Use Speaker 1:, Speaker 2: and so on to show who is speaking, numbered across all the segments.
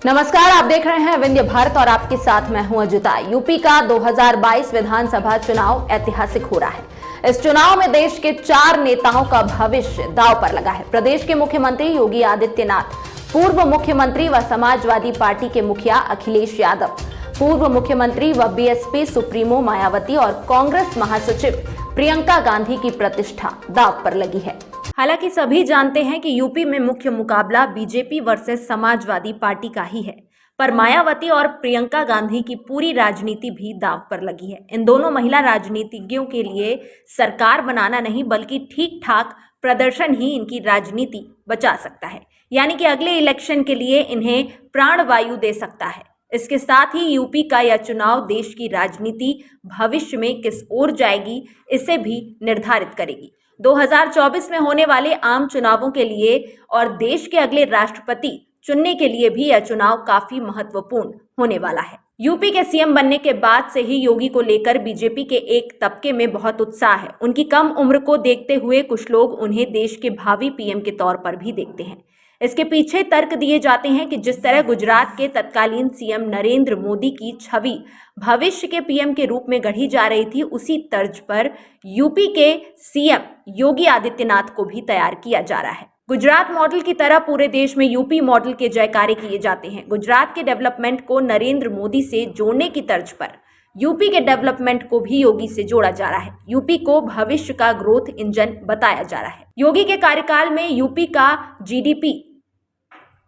Speaker 1: नमस्कार, आप देख रहे हैं विंध्य भारत और आपके साथ मैं हूं अजिता। यूपी का 2022 विधानसभा चुनाव ऐतिहासिक हो रहा है। इस चुनाव में देश के 4 नेताओं का भविष्य दांव पर लगा है। प्रदेश के मुख्यमंत्री योगी आदित्यनाथ, पूर्व मुख्यमंत्री व समाजवादी पार्टी के मुखिया अखिलेश यादव, पूर्व मुख्यमंत्री व बीएसपी सुप्रीमो मायावती और कांग्रेस महासचिव प्रियंका गांधी की प्रतिष्ठा दांव पर लगी है। हालांकि सभी जानते हैं कि यूपी में मुख्य मुकाबला बीजेपी वर्सेस समाजवादी पार्टी का ही है, पर मायावती और प्रियंका गांधी की पूरी राजनीति भी दांव पर लगी है। इन दोनों महिला राजनीतिज्ञों के लिए सरकार बनाना नहीं बल्कि ठीक ठाक प्रदर्शन ही इनकी राजनीति बचा सकता है, यानी कि अगले इलेक्शन के लिए इन्हें प्राणवायु दे सकता है। इसके साथ ही यूपी का यह चुनाव देश की राजनीति भविष्य में किस ओर जाएगी इसे भी निर्धारित करेगी। 2024 में होने वाले आम चुनावों के लिए और देश के अगले राष्ट्रपति चुनने के लिए भी यह चुनाव काफी महत्वपूर्ण होने वाला है। यूपी के सीएम बनने के बाद से ही योगी को लेकर बीजेपी के एक तबके में बहुत उत्साह है। उनकी कम उम्र को देखते हुए कुछ लोग उन्हें देश के भावी पीएम के तौर पर भी देखते हैं। इसके पीछे तर्क दिए जाते हैं कि जिस तरह गुजरात के तत्कालीन सीएम नरेंद्र मोदी की छवि भविष्य के पीएम के रूप में गढ़ी जा रही थी, उसी तर्ज पर यूपी के सीएम योगी आदित्यनाथ को भी तैयार किया जा रहा है। गुजरात मॉडल की तरह पूरे देश में यूपी मॉडल के जयकारे किए जाते हैं। गुजरात के डेवलपमेंट को नरेंद्र मोदी से जोड़ने की तर्ज पर यूपी के डेवलपमेंट को भी योगी से जोड़ा जा रहा है। यूपी को भविष्य का ग्रोथ इंजन बताया जा रहा है। योगी के कार्यकाल में यूपी का जीडीपी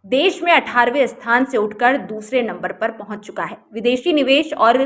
Speaker 1: देश में 18वें स्थान से उठकर दूसरे नंबर पर पहुंच चुका है। विदेशी निवेश और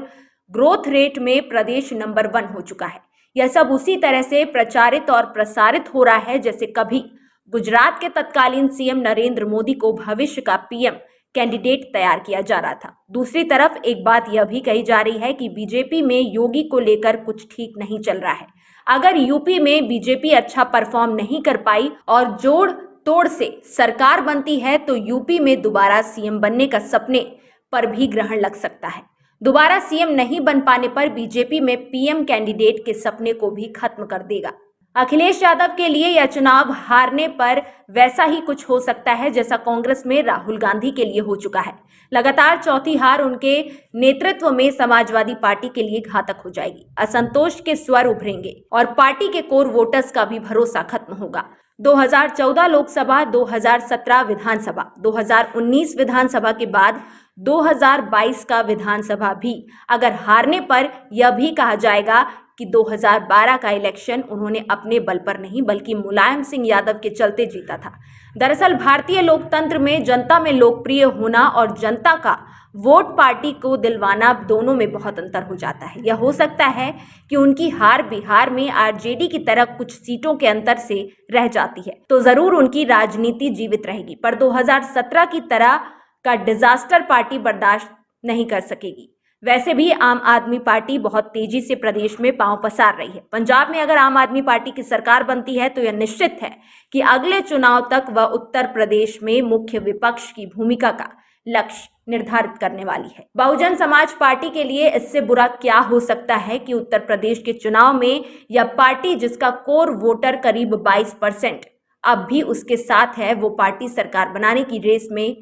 Speaker 1: ग्रोथ रेट में प्रदेश नंबर 1 हो चुका है। यह सब उसी तरह से प्रचारित और प्रसारित हो रहा है जैसे कभी गुजरात के तत्कालीन सीएम नरेंद्र मोदी को भविष्य का पीएम कैंडिडेट तैयार किया जा रहा था। दूसरी तरफ एक बात यह भी कही जा रही है कि बीजेपी में योगी को लेकर कुछ ठीक नहीं चल रहा है। अगर यूपी में बीजेपी अच्छा परफॉर्म नहीं कर पाई और जोड़ तोड़ से सरकार बनती है तो यूपी में दोबारा सीएम बनने का सपने पर भी ग्रहण लग सकता है। दोबारा सीएम नहीं बन पाने पर बीजेपी में पीएम कैंडिडेट के सपने को भी खत्म कर देगा। अखिलेश यादव के लिए यह चुनाव हारने पर वैसा ही कुछ हो सकता है जैसा कांग्रेस में राहुल गांधी के लिए हो चुका है। लगातार चौथी हार उनके नेतृत्व में समाजवादी पार्टी के लिए घातक हो जाएगी। असंतोष के स्वर उभरेंगे और पार्टी के कोर वोटर्स का भी भरोसा खत्म होगा। 2014 लोकसभा, 2017 विधानसभा, 2019 विधानसभा के बाद 2022 का विधानसभा भी अगर हारने पर यह भी कहा जाएगा कि 2012 का इलेक्शन उन्होंने अपने बल पर नहीं बल्कि मुलायम सिंह यादव के चलते जीता था। दरअसल भारतीय लोकतंत्र में जनता में लोकप्रिय होना और जनता का वोट पार्टी को दिलवाना दोनों में बहुत अंतर हो जाता है। यह हो सकता है कि उनकी हार बिहार में आरजेडी की तरह कुछ सीटों के अंतर से रह जाती है तो जरूर उनकी राजनीति जीवित रहेगी, पर 2017 की तरह का डिजास्टर पार्टी बर्दाश्त नहीं कर सकेगी। वैसे भी आम आदमी पार्टी बहुत तेजी से प्रदेश में पांव पसार रही है। पंजाब में अगर आम आदमी पार्टी की सरकार बनती है तो यह निश्चित है कि अगले चुनाव तक वह उत्तर प्रदेश में मुख्य विपक्ष की भूमिका का लक्ष्य निर्धारित करने वाली है। बहुजन समाज पार्टी के लिए इससे बुरा क्या हो सकता है कि उत्तर प्रदेश के चुनाव में यह पार्टी जिसका कोर वोटर करीब 22% अब भी उसके साथ है, वो पार्टी सरकार बनाने की रेस में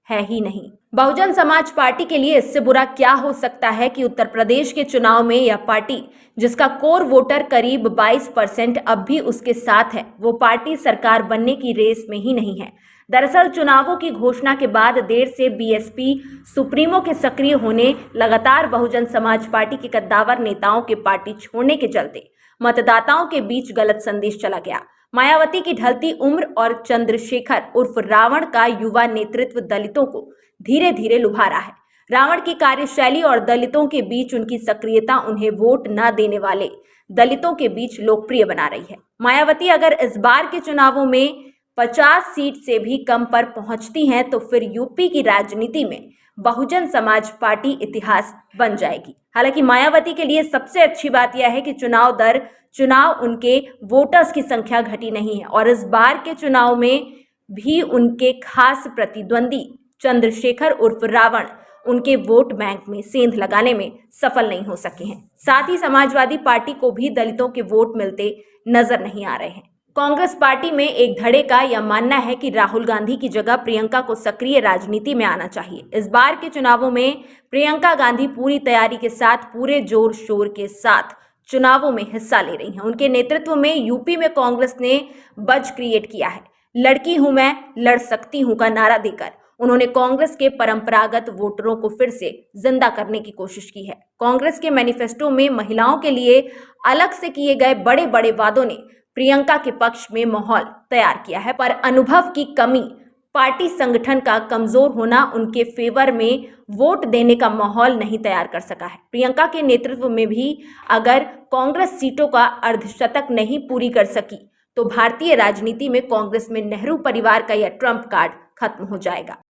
Speaker 1: है ही नहीं। बहुजन समाज पार्टी के लिए इससे बुरा क्या हो सकता है कि उत्तर प्रदेश के चुनाव में यह पार्टी जिसका कोर वोटर करीब 22% अब भी उसके साथ है, वो पार्टी सरकार बनने की रेस में ही नहीं है। दरअसल चुनावों की घोषणा के बाद देर से बीएसपी सुप्रीमो के सक्रिय होने, लगातार बहुजन समाज पार्टी के कद्दावर नेताओं के पार्टी छोड़ने के चलते मतदाताओं के बीच गलत संदेश चला गया। मायावती की ढलती उम्र और चंद्रशेखर उर्फ रावण का युवा नेतृत्व दलितों को धीरे धीरे लुभा रहा है। रावण की कार्यशैली और दलितों के बीच उनकी सक्रियता उन्हें वोट न देने वाले दलितों के बीच लोकप्रिय बना रही है। मायावती अगर इस बार के चुनावों में 50 सीट से भी कम पर पहुंचती हैं तो फिर यूपी की राजनीति में बहुजन समाज पार्टी इतिहास बन जाएगी। हालांकि मायावती के लिए सबसे अच्छी बात यह है कि चुनाव दर चुनाव उनके वोटर्स की संख्या घटी नहीं है और इस बार के चुनाव में भी उनके खास प्रतिद्वंदी चंद्रशेखर उर्फ रावण उनके वोट बैंक में सेंध लगाने में सफल नहीं हो सके हैं। साथ ही समाजवादी पार्टी को भी दलितों के वोट मिलते नजर नहीं आ रहे हैं। कांग्रेस पार्टी में एक धड़े का यह मानना है कि राहुल गांधी की जगह प्रियंका को सक्रिय राजनीति में आना चाहिए। इस बार के चुनावों में प्रियंका गांधी पूरी तैयारी के साथ, पूरे जोर शोर के साथ चुनावों में हिस्सा ले रही हैं। उनके नेतृत्व में यूपी में कांग्रेस ने बज क्रिएट किया है। लड़की हूं मैं, लड़ सकती हूं का नारा देकर उन्होंने कांग्रेस के परंपरागत वोटरों को फिर से जिंदा करने की कोशिश की है। कांग्रेस के मैनिफेस्टो में महिलाओं के लिए अलग से किए गए बड़े बड़े वादों ने प्रियंका के पक्ष में माहौल तैयार किया है, पर अनुभव की कमी, पार्टी संगठन का कमजोर होना उनके फेवर में वोट देने का माहौल नहीं तैयार कर सका है। प्रियंका के नेतृत्व में भी अगर कांग्रेस सीटों का अर्धशतक नहीं पूरी कर सकी तो भारतीय राजनीति में कांग्रेस में नेहरू परिवार का यह ट्रम्प कार्ड खत्म हो जाएगा।